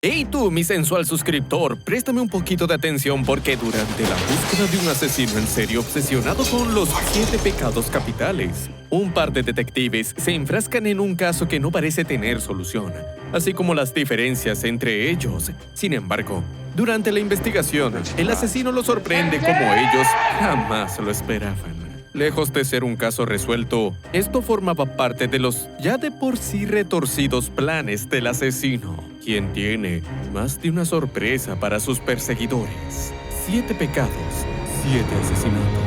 Hey tú, mi sensual suscriptor, préstame un poquito de atención porque durante la búsqueda de un asesino en serie obsesionado con los 7 pecados capitales, un par de detectives se enfrascan en un caso que no parece tener solución, así como las diferencias entre ellos. Sin embargo, durante la investigación, el asesino los sorprende como ellos jamás lo esperaban. Lejos de ser un caso resuelto, esto formaba parte de los ya de por sí retorcidos planes del asesino, quien tiene más de una sorpresa para sus perseguidores. 7 pecados, 7 asesinatos.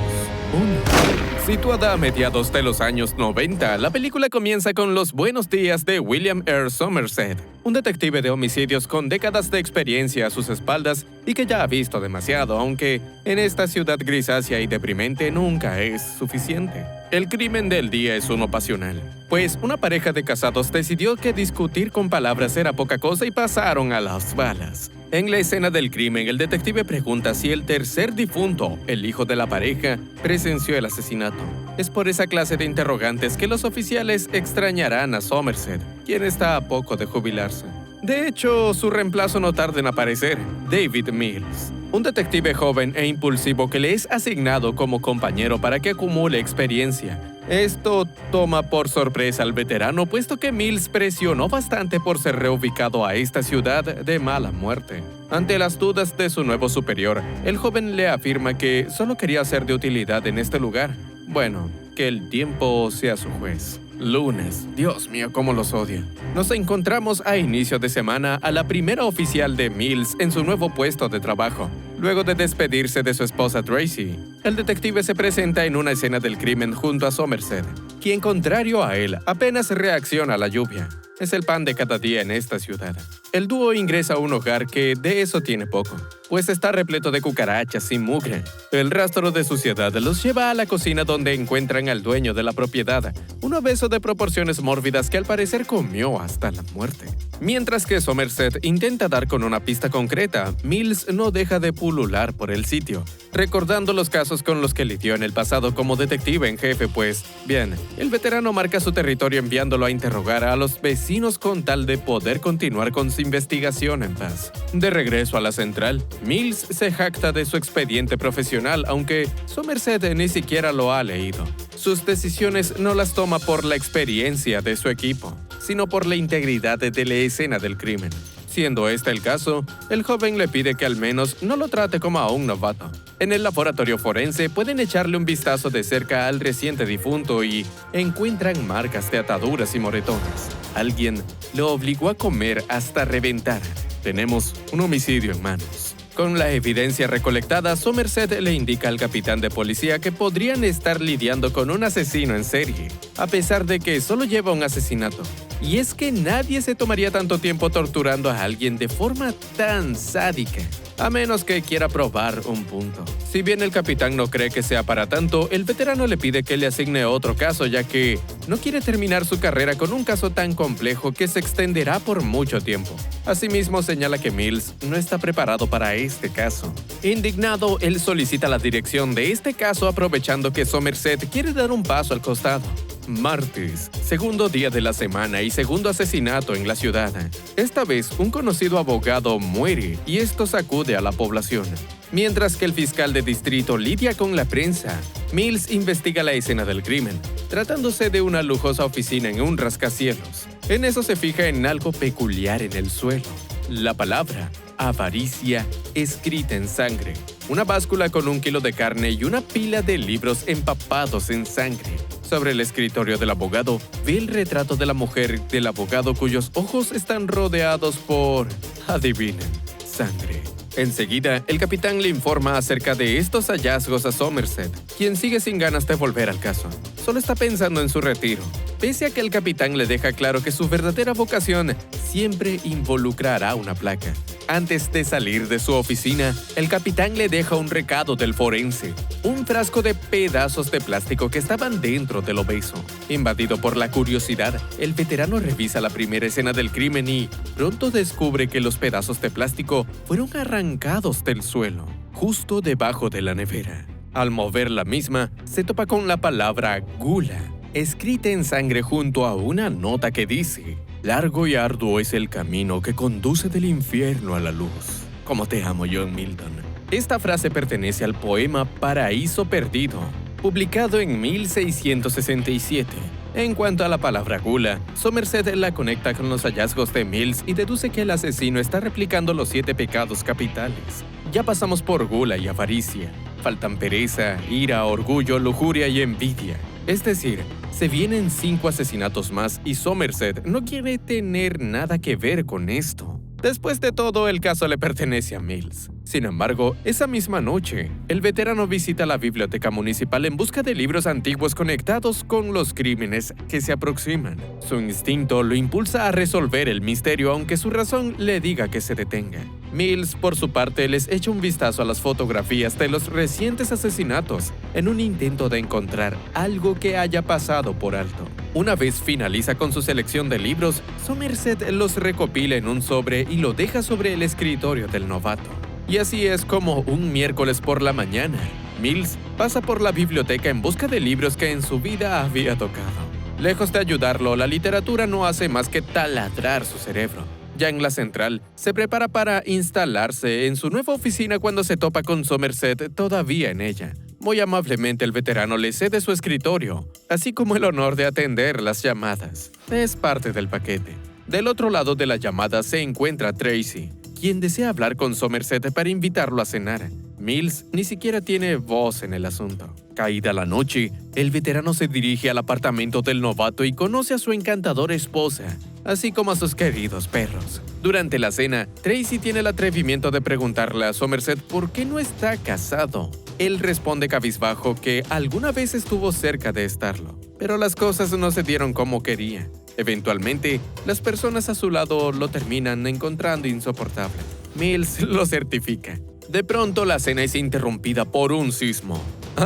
1. Situada a mediados de los años 90, la película comienza con los buenos días de William R. Somerset, un detective de homicidios con décadas de experiencia a sus espaldas y que ya ha visto demasiado, aunque en esta ciudad grisácea y deprimente nunca es suficiente. El crimen del día es uno pasional, pues una pareja de casados decidió que discutir con palabras era poca cosa y pasaron a las balas. En la escena del crimen, el detective pregunta si el tercer difunto, el hijo de la pareja, presenció el asesinato. Es por esa clase de interrogantes que los oficiales extrañarán a Somerset, quien está a poco de jubilarse. De hecho, su reemplazo no tarda en aparecer, David Mills, un detective joven e impulsivo que le es asignado como compañero para que acumule experiencia. Esto toma por sorpresa al veterano, puesto que Mills presionó bastante por ser reubicado a esta ciudad de mala muerte. Ante las dudas de su nuevo superior, el joven le afirma que solo quería ser de utilidad en este lugar. Bueno, que el tiempo sea su juez. Lunes. Dios mío, cómo los odia. Nos encontramos a inicio de semana a la primera oficial de Mills en su nuevo puesto de trabajo. Luego de despedirse de su esposa Tracy, el detective se presenta en una escena del crimen junto a Somerset, quien, contrario a él, apenas reacciona a la lluvia. Es el pan de cada día en esta ciudad. El dúo ingresa a un hogar que de eso tiene poco, pues está repleto de cucarachas y mugre. El rastro de suciedad los lleva a la cocina donde encuentran al dueño de la propiedad, un obeso de proporciones mórbidas que al parecer comió hasta la muerte. Mientras que Somerset intenta dar con una pista concreta, Mills no deja de pulular por el sitio, recordando los casos con los que lidió en el pasado como detective en jefe, pues, bien, el veterano marca su territorio enviándolo a interrogar a los vecinos con tal de poder continuar con su investigación en paz. De regreso a la central, Mills se jacta de su expediente profesional, aunque Somerset ni siquiera lo ha leído. Sus decisiones no las toma por la experiencia de su equipo, sino por la integridad de la escena del crimen. Siendo este el caso, el joven le pide que al menos no lo trate como a un novato. En el laboratorio forense pueden echarle un vistazo de cerca al reciente difunto y encuentran marcas de ataduras y moretones. Alguien lo obligó a comer hasta reventar. Tenemos un homicidio en manos. Con la evidencia recolectada, Somerset le indica al capitán de policía que podrían estar lidiando con un asesino en serie, a pesar de que solo lleva un asesinato. Y es que nadie se tomaría tanto tiempo torturando a alguien de forma tan sádica, a menos que quiera probar un punto. Si bien el capitán no cree que sea para tanto, el veterano le pide que le asigne otro caso, ya que no quiere terminar su carrera con un caso tan complejo que se extenderá por mucho tiempo. Asimismo, señala que Mills no está preparado para este caso. Indignado, él solicita la dirección de este caso, aprovechando que Somerset quiere dar un paso al costado. Martes, segundo día de la semana y segundo asesinato en la ciudad. Esta vez, un conocido abogado muere y esto sacude a la población. Mientras que el fiscal de distrito lidia con la prensa, Mills investiga la escena del crimen, tratándose de una lujosa oficina en un rascacielos. En eso se fija en algo peculiar en el suelo: la palabra avaricia escrita en sangre, una báscula con 1 kilo de carne y una pila de libros empapados en sangre. Sobre el escritorio del abogado, ve el retrato de la mujer del abogado cuyos ojos están rodeados por, adivinen, sangre. Enseguida, el capitán le informa acerca de estos hallazgos a Somerset, quien sigue sin ganas de volver al caso. Solo está pensando en su retiro, pese a que el capitán le deja claro que su verdadera vocación siempre involucrará una placa. Antes de salir de su oficina, el capitán le deja un recado del forense, un frasco de pedazos de plástico que estaban dentro del obeso. Invadido por la curiosidad, el veterano revisa la primera escena del crimen y pronto descubre que los pedazos de plástico fueron arrancados del suelo, justo debajo de la nevera. Al mover la misma, se topa con la palabra gula, escrita en sangre junto a una nota que dice: Largo y arduo es el camino que conduce del infierno a la luz. Como te amo, John Milton. Esta frase pertenece al poema Paraíso Perdido, publicado en 1667. En cuanto a la palabra gula, Somerset la conecta con los hallazgos de Mills y deduce que el asesino está replicando los 7 pecados capitales. Ya pasamos por gula y avaricia. Faltan pereza, ira, orgullo, lujuria y envidia. Es decir, se vienen 5 asesinatos más y Somerset no quiere tener nada que ver con esto. Después de todo, el caso le pertenece a Mills. Sin embargo, esa misma noche, el veterano visita la biblioteca municipal en busca de libros antiguos conectados con los crímenes que se aproximan. Su instinto lo impulsa a resolver el misterio, aunque su razón le diga que se detenga. Mills, por su parte, les echa un vistazo a las fotografías de los recientes asesinatos en un intento de encontrar algo que haya pasado por alto. Una vez finaliza con su selección de libros, Somerset los recopila en un sobre y lo deja sobre el escritorio del novato. Y así es como un miércoles por la mañana, Mills pasa por la biblioteca en busca de libros que en su vida había tocado. Lejos de ayudarlo, la literatura no hace más que taladrar su cerebro. Ya en la central, se prepara para instalarse en su nueva oficina cuando se topa con Somerset todavía en ella. Muy amablemente el veterano le cede su escritorio, así como el honor de atender las llamadas. Es parte del paquete. Del otro lado de la llamada se encuentra Tracy, quien desea hablar con Somerset para invitarlo a cenar. Mills ni siquiera tiene voz en el asunto. Caída la noche, el veterano se dirige al apartamento del novato y conoce a su encantadora esposa, así como a sus queridos perros. Durante la cena, Tracy tiene el atrevimiento de preguntarle a Somerset por qué no está casado. Él responde cabizbajo que alguna vez estuvo cerca de estarlo, pero las cosas no se dieron como quería. Eventualmente, las personas a su lado lo terminan encontrando insoportable. Mills lo certifica. De pronto, la cena es interrumpida por un sismo.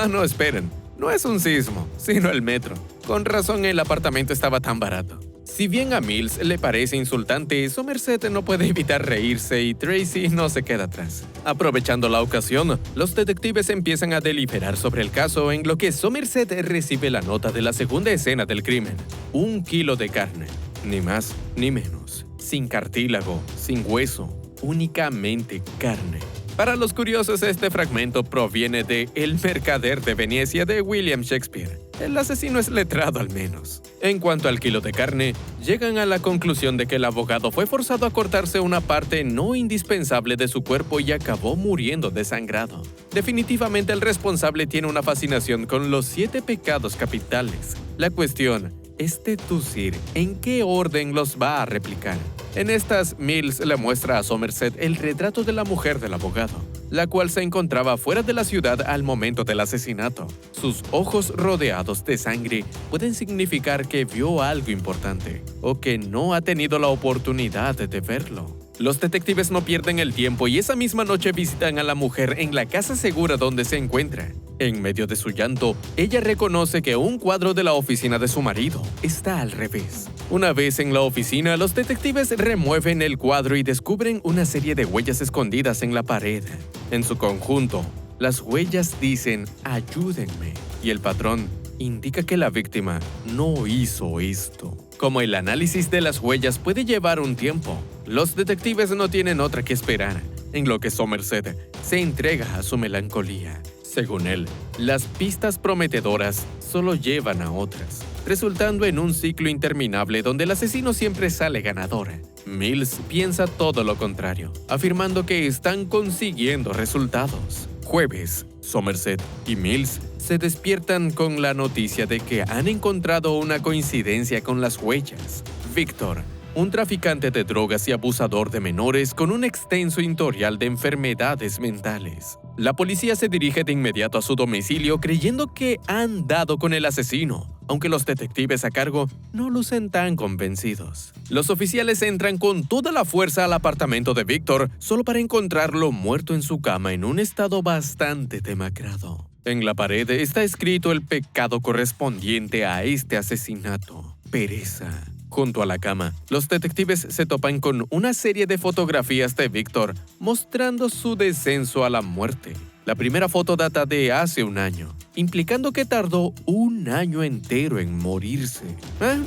No, esperen. No es un sismo, sino el metro. Con razón, el apartamento estaba tan barato. Si bien a Mills le parece insultante, Somerset no puede evitar reírse y Tracy no se queda atrás. Aprovechando la ocasión, los detectives empiezan a deliberar sobre el caso, en lo que Somerset recibe la nota de la segunda escena del crimen. 1 kilo de carne, ni más ni menos. Sin cartílago, sin hueso, únicamente carne. Para los curiosos, este fragmento proviene de El mercader de Venecia de William Shakespeare. El asesino es letrado al menos. En cuanto al kilo de carne, llegan a la conclusión de que el abogado fue forzado a cortarse una parte no indispensable de su cuerpo y acabó muriendo desangrado. Definitivamente el responsable tiene una fascinación con los 7 pecados capitales. La cuestión es deducir en qué orden los va a replicar. En estas, Mills le muestra a Somerset el retrato de la mujer del abogado, la cual se encontraba fuera de la ciudad al momento del asesinato. Sus ojos rodeados de sangre pueden significar que vio algo importante o que no ha tenido la oportunidad de verlo. Los detectives no pierden el tiempo y esa misma noche visitan a la mujer en la casa segura donde se encuentra. En medio de su llanto, ella reconoce que un cuadro de la oficina de su marido está al revés. Una vez en la oficina, los detectives remueven el cuadro y descubren una serie de huellas escondidas en la pared. En su conjunto, las huellas dicen «ayúdenme» y el patrón indica que la víctima no hizo esto. Como el análisis de las huellas puede llevar un tiempo, los detectives no tienen otra que esperar, en lo que Somerset se entrega a su melancolía. Según él, las pistas prometedoras solo llevan a otras, resultando en un ciclo interminable donde el asesino siempre sale ganador. Mills piensa todo lo contrario, afirmando que están consiguiendo resultados. Jueves, Somerset y Mills se despiertan con la noticia de que han encontrado una coincidencia con las huellas. Víctor, un traficante de drogas y abusador de menores con un extenso historial de enfermedades mentales. La policía se dirige de inmediato a su domicilio creyendo que han dado con el asesino, aunque los detectives a cargo no lucen tan convencidos. Los oficiales entran con toda la fuerza al apartamento de Víctor solo para encontrarlo muerto en su cama en un estado bastante demacrado. En la pared está escrito el pecado correspondiente a este asesinato: pereza. Junto a la cama, los detectives se topan con una serie de fotografías de Víctor mostrando su descenso a la muerte. La primera foto data de hace un año, implicando que tardó un año entero en morirse.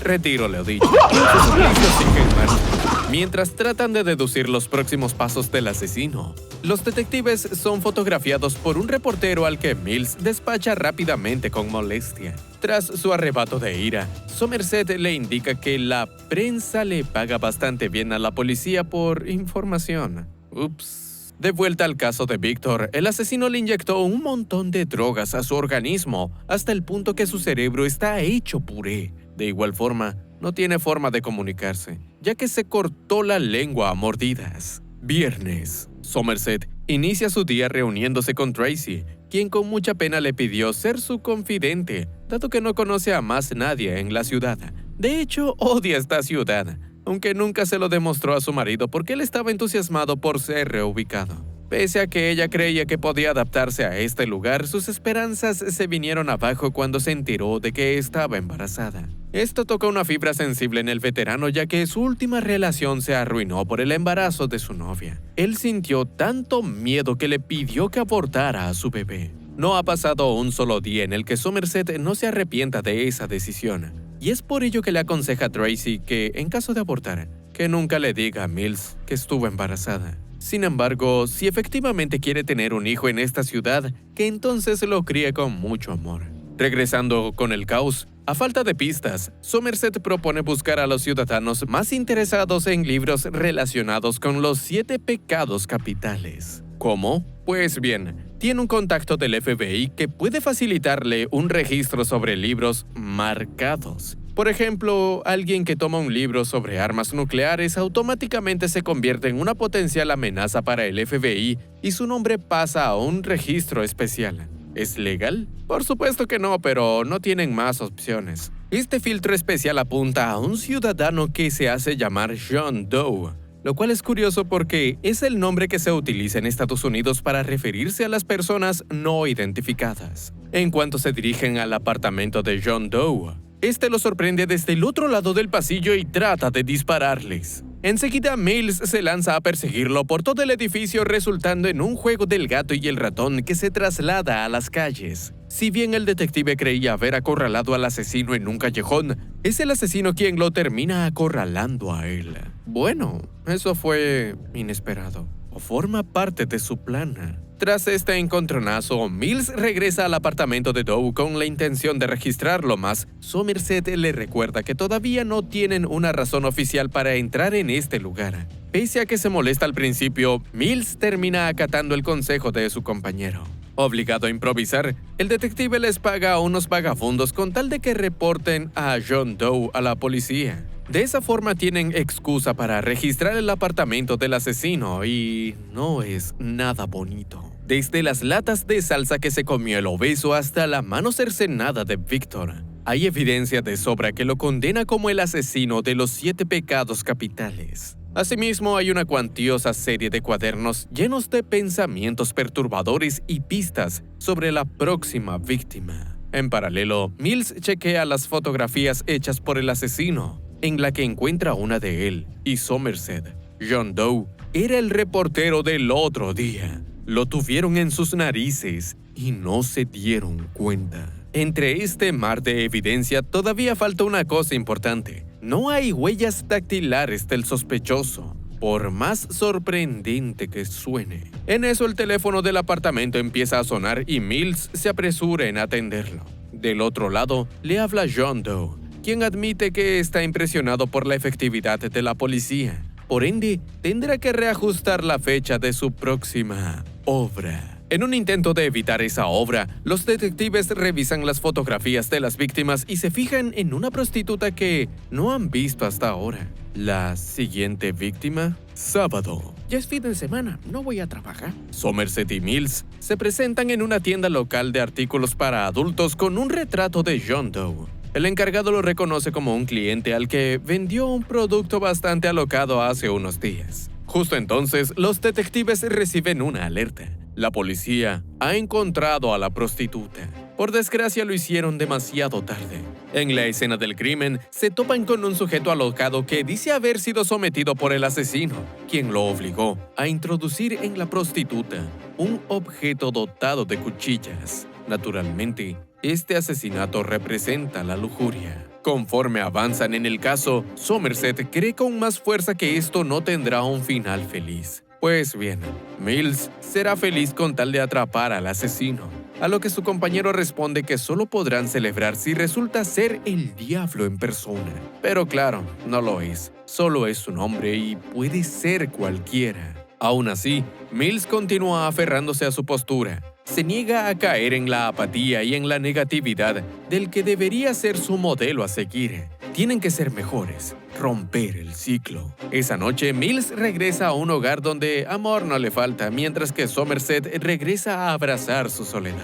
Retiro lo dicho. Sus suplicios siguen en marcha, mientras tratan de deducir los próximos pasos del asesino. Los detectives son fotografiados por un reportero al que Mills despacha rápidamente con molestia. Tras su arrebato de ira, Somerset le indica que la prensa le paga bastante bien a la policía por información. Ups. De vuelta al caso de Victor, el asesino le inyectó un montón de drogas a su organismo hasta el punto que su cerebro está hecho puré. De igual forma, no tiene forma de comunicarse, ya que se cortó la lengua a mordidas. Viernes. Somerset inicia su día reuniéndose con Tracy, quien con mucha pena le pidió ser su confidente, dado que no conoce a más nadie en la ciudad. De hecho, odia esta ciudad, aunque nunca se lo demostró a su marido porque él estaba entusiasmado por ser reubicado. Pese a que ella creía que podía adaptarse a este lugar, sus esperanzas se vinieron abajo cuando se enteró de que estaba embarazada. Esto tocó una fibra sensible en el veterano, ya que su última relación se arruinó por el embarazo de su novia. Él sintió tanto miedo que le pidió que abortara a su bebé. No ha pasado un solo día en el que Somerset no se arrepienta de esa decisión. Y es por ello que le aconseja a Tracy que, en caso de abortar, que nunca le diga a Mills que estuvo embarazada. Sin embargo, si efectivamente quiere tener un hijo en esta ciudad, que entonces lo críe con mucho amor. Regresando con el caos, a falta de pistas, Somerset propone buscar a los ciudadanos más interesados en libros relacionados con los 7 pecados capitales. ¿Cómo? Pues bien, tiene un contacto del FBI que puede facilitarle un registro sobre libros marcados. Por ejemplo, alguien que toma un libro sobre armas nucleares automáticamente se convierte en una potencial amenaza para el FBI y su nombre pasa a un registro especial. ¿Es legal? Por supuesto que no, pero no tienen más opciones. Este filtro especial apunta a un ciudadano que se hace llamar John Doe, lo cual es curioso porque es el nombre que se utiliza en Estados Unidos para referirse a las personas no identificadas. En cuanto se dirigen al apartamento de John Doe, este lo sorprende desde el otro lado del pasillo y trata de dispararles. Enseguida, Mills se lanza a perseguirlo por todo el edificio, resultando en un juego del gato y el ratón que se traslada a las calles. Si bien el detective creía haber acorralado al asesino en un callejón, es el asesino quien lo termina acorralando a él. Bueno, eso fue inesperado, o forma parte de su plan. Tras este encontronazo, Mills regresa al apartamento de Doe con la intención de registrarlo, más Somerset le recuerda que todavía no tienen una razón oficial para entrar en este lugar. Pese a que se molesta al principio, Mills termina acatando el consejo de su compañero. Obligado a improvisar, el detective les paga a unos vagabundos con tal de que reporten a John Doe a la policía. De esa forma tienen excusa para registrar el apartamento del asesino y no es nada bonito. Desde las latas de salsa que se comió el obeso hasta la mano cercenada de Victor, hay evidencia de sobra que lo condena como el asesino de los 7 pecados capitales. Asimismo, hay una cuantiosa serie de cuadernos llenos de pensamientos perturbadores y pistas sobre la próxima víctima. En paralelo, Mills chequea las fotografías hechas por el asesino, en la que encuentra una de él y Somerset. John Doe era el reportero del otro día. Lo tuvieron en sus narices y no se dieron cuenta. Entre este mar de evidencia todavía falta una cosa importante. No hay huellas dactilares del sospechoso, por más sorprendente que suene. En eso el teléfono del apartamento empieza a sonar y Mills se apresura en atenderlo. Del otro lado le habla John Doe, quien admite que está impresionado por la efectividad de la policía. Por ende, tendrá que reajustar la fecha de su próxima obra. En un intento de evitar esa obra, los detectives revisan las fotografías de las víctimas y se fijan en una prostituta que no han visto hasta ahora. La siguiente víctima, sábado. Ya es fin de semana, no voy a trabajar. Somerset y Mills se presentan en una tienda local de artículos para adultos con un retrato de John Doe. El encargado lo reconoce como un cliente al que vendió un producto bastante alocado hace unos días. Justo entonces, los detectives reciben una alerta. La policía ha encontrado a la prostituta. Por desgracia, lo hicieron demasiado tarde. En la escena del crimen, se topan con un sujeto alocado que dice haber sido sometido por el asesino, quien lo obligó a introducir en la prostituta un objeto dotado de cuchillas. Naturalmente, este asesinato representa la lujuria. Conforme avanzan en el caso, Somerset cree con más fuerza que esto no tendrá un final feliz. Pues bien, Mills será feliz con tal de atrapar al asesino, a lo que su compañero responde que solo podrán celebrar si resulta ser el diablo en persona. Pero claro, no lo es, solo es un hombre y puede ser cualquiera. Aún así, Mills continúa aferrándose a su postura. Se niega a caer en la apatía y en la negatividad del que debería ser su modelo a seguir. Tienen que ser mejores, romper el ciclo. Esa noche, Mills regresa a un hogar donde amor no le falta, mientras que Somerset regresa a abrazar su soledad.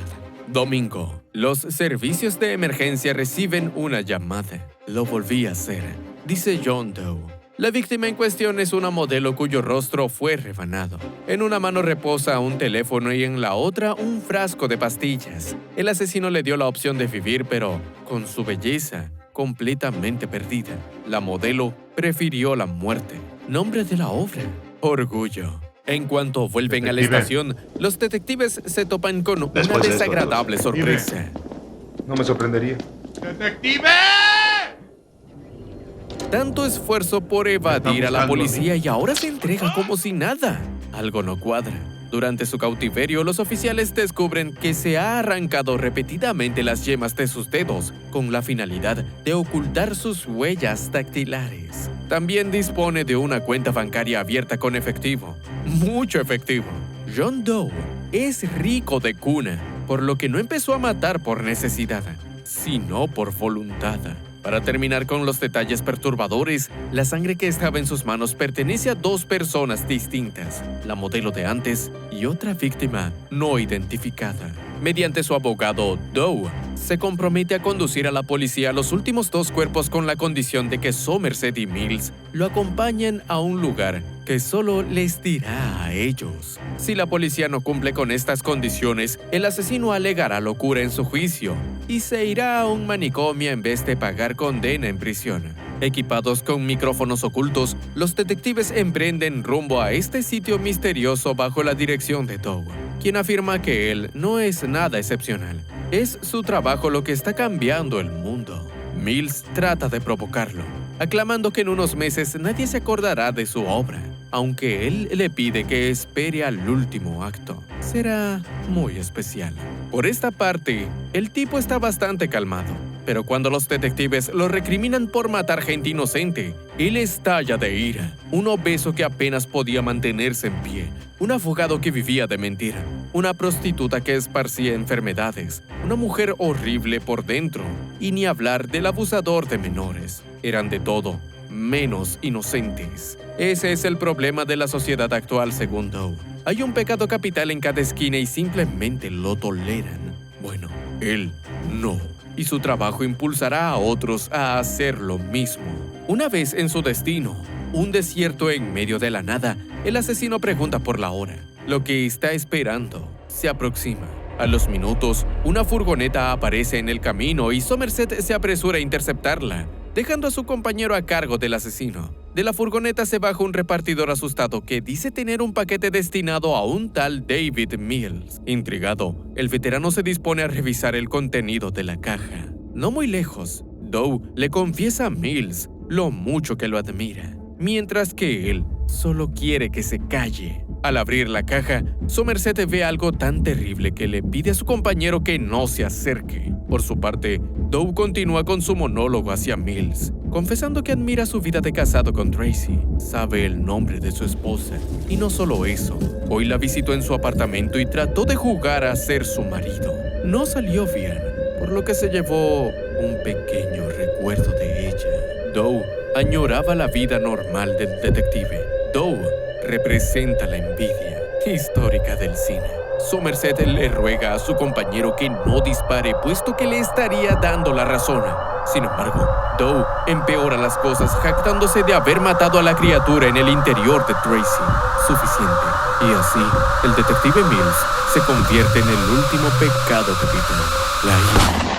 Domingo. Los servicios de emergencia reciben una llamada. Lo volví a hacer, dice John Doe. La víctima en cuestión es una modelo cuyo rostro fue rebanado. En una mano reposa un teléfono y en la otra un frasco de pastillas. El asesino le dio la opción de vivir, pero con su belleza completamente perdida, la modelo prefirió la muerte. Nombre de la obra: Orgullo. En cuanto vuelven a la estación, los detectives se topan con una desagradable sorpresa. No me sorprendería. ¡Detective! Tanto esfuerzo por evadir a la policía y ahora se entrega como si nada. Algo no cuadra. Durante su cautiverio, los oficiales descubren que se ha arrancado repetidamente las yemas de sus dedos con la finalidad de ocultar sus huellas dactilares. También dispone de una cuenta bancaria abierta con efectivo. Mucho efectivo. John Doe es rico de cuna, por lo que no empezó a matar por necesidad, sino por voluntad. Para terminar con los detalles perturbadores, la sangre que estaba en sus manos pertenece a dos personas distintas, la modelo de antes y otra víctima no identificada. Mediante su abogado, Doe se compromete a conducir a la policía los últimos dos cuerpos con la condición de que Somerset y Mills lo acompañen a un lugar que solo les dirá a ellos. Si la policía no cumple con estas condiciones, el asesino alegará locura en su juicio y se irá a un manicomio en vez de pagar condena en prisión. Equipados con micrófonos ocultos, los detectives emprenden rumbo a este sitio misterioso bajo la dirección de Doe, quien afirma que él no es nada excepcional. Es su trabajo lo que está cambiando el mundo. Mills trata de provocarlo, aclamando que en unos meses nadie se acordará de su obra, aunque él le pide que espere al último acto. Será muy especial. Por esta parte, el tipo está bastante calmado, pero cuando los detectives lo recriminan por matar gente inocente, él estalla de ira. Un obeso que apenas podía mantenerse en pie, un abogado que vivía de mentira, una prostituta que esparcía enfermedades, una mujer horrible por dentro, y ni hablar del abusador de menores. Eran de todo menos inocentes. Ese es el problema de la sociedad actual, según Doe. Hay un pecado capital en cada esquina y simplemente lo toleran. Bueno, él no. Y su trabajo impulsará a otros a hacer lo mismo. Una vez en su destino, un desierto en medio de la nada, el asesino pregunta por la hora. Lo que está esperando se aproxima. A los minutos, una furgoneta aparece en el camino y Somerset se apresura a interceptarla, dejando a su compañero a cargo del asesino. De la furgoneta se baja un repartidor asustado que dice tener un paquete destinado a un tal David Mills. Intrigado, el veterano se dispone a revisar el contenido de la caja. No muy lejos, Doe le confiesa a Mills lo mucho que lo admira, mientras que él solo quiere que se calle. Al abrir la caja, Somerset ve algo tan terrible que le pide a su compañero que no se acerque. Por su parte, Doe continúa con su monólogo hacia Mills, confesando que admira su vida de casado con Tracy. Sabe el nombre de su esposa. Y no solo eso, hoy la visitó en su apartamento y trató de jugar a ser su marido. No salió bien, por lo que se llevó un pequeño recuerdo de ella. Doe añoraba la vida normal del detective. Doe representa la envidia histórica del cine. Somerset le ruega a su compañero que no dispare, puesto que le estaría dando la razón. Sin embargo, Doe empeora las cosas, jactándose de haber matado a la criatura en el interior de Tracy. Suficiente. Y así, el detective Mills se convierte en el último pecado capital, la ira.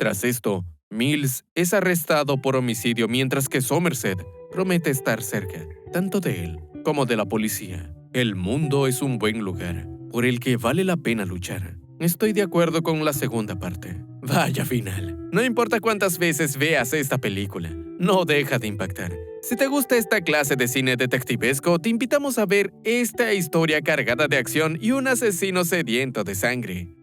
Tras esto, Mills es arrestado por homicidio mientras que Somerset promete estar cerca, tanto de él como de la policía. El mundo es un buen lugar, por el que vale la pena luchar. Estoy de acuerdo con la segunda parte. Vaya final. No importa cuántas veces veas esta película, no deja de impactar. Si te gusta esta clase de cine detectivesco, te invitamos a ver esta historia cargada de acción y un asesino sediento de sangre.